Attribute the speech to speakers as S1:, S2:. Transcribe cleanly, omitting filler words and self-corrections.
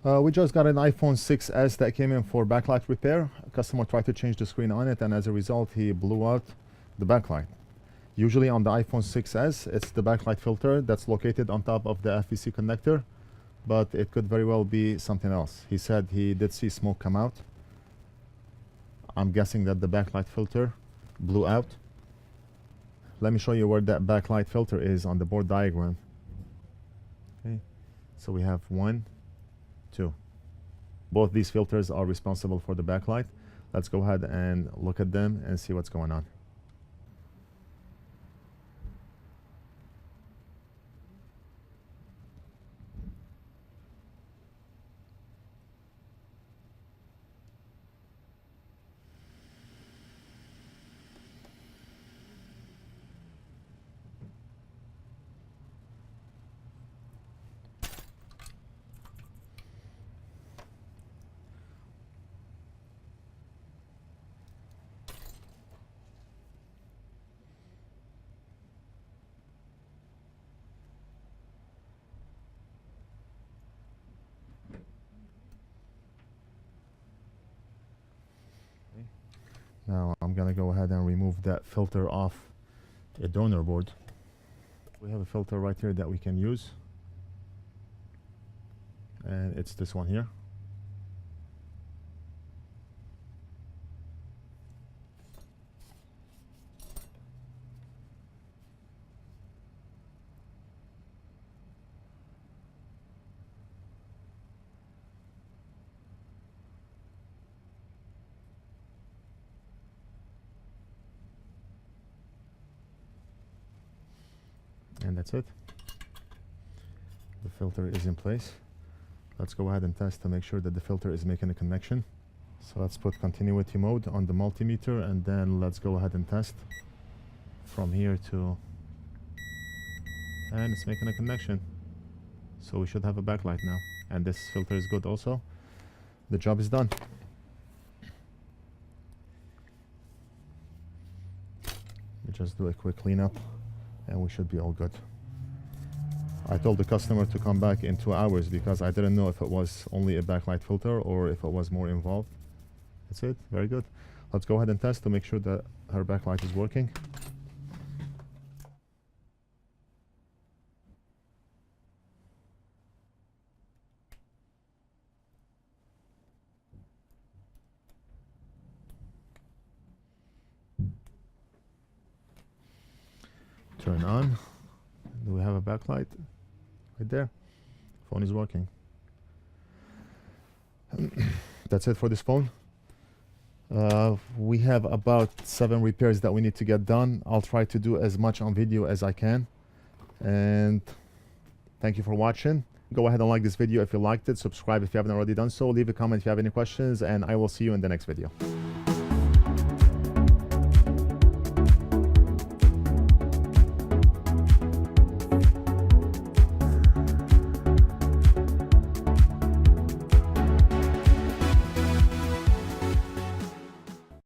S1: We just got an iPhone 6s that came in for backlight repair. A customer tried to change the screen on it, and as a result he blew out the backlight. Usually on the iPhone 6s it's the backlight filter that's located on top of the FVC connector, but it could very well be something else. He said he did see smoke come out. I'm guessing that the backlight filter blew out. Let me show you where that backlight filter is on the board diagram. Okay, so we have 1, 2. Both these filters are responsible for the backlight. Let's go ahead and look at them and see what's going on. Now I'm gonna go ahead and remove that filter off a donor board. We have a filter right here that we can use, and it's this one here. And that's it. The filter is in place. Let's go ahead and test to make sure that the filter is making a connection. So let's put continuity mode on the multimeter, and then let's go ahead and test from here to, and it's making a connection. So we should have a backlight now, and this filter is good also. The job is done. We just do a quick cleanup and we should be all good. I told the customer to come back in 2 hours because I didn't know if it was only a backlight filter or if it was more involved. That's it. Very good. Let's go ahead and test to make sure that her backlight is working. Turn on. Do we have a backlight? Right there. Phone is working. That's it for this phone. We have about 7 repairs that we need to get done. I'll try to do as much on video as I can. And thank you for watching. Go ahead and like this video if you liked it. Subscribe if you haven't already done so. Leave a comment if you have any questions, and I will see you in the next video.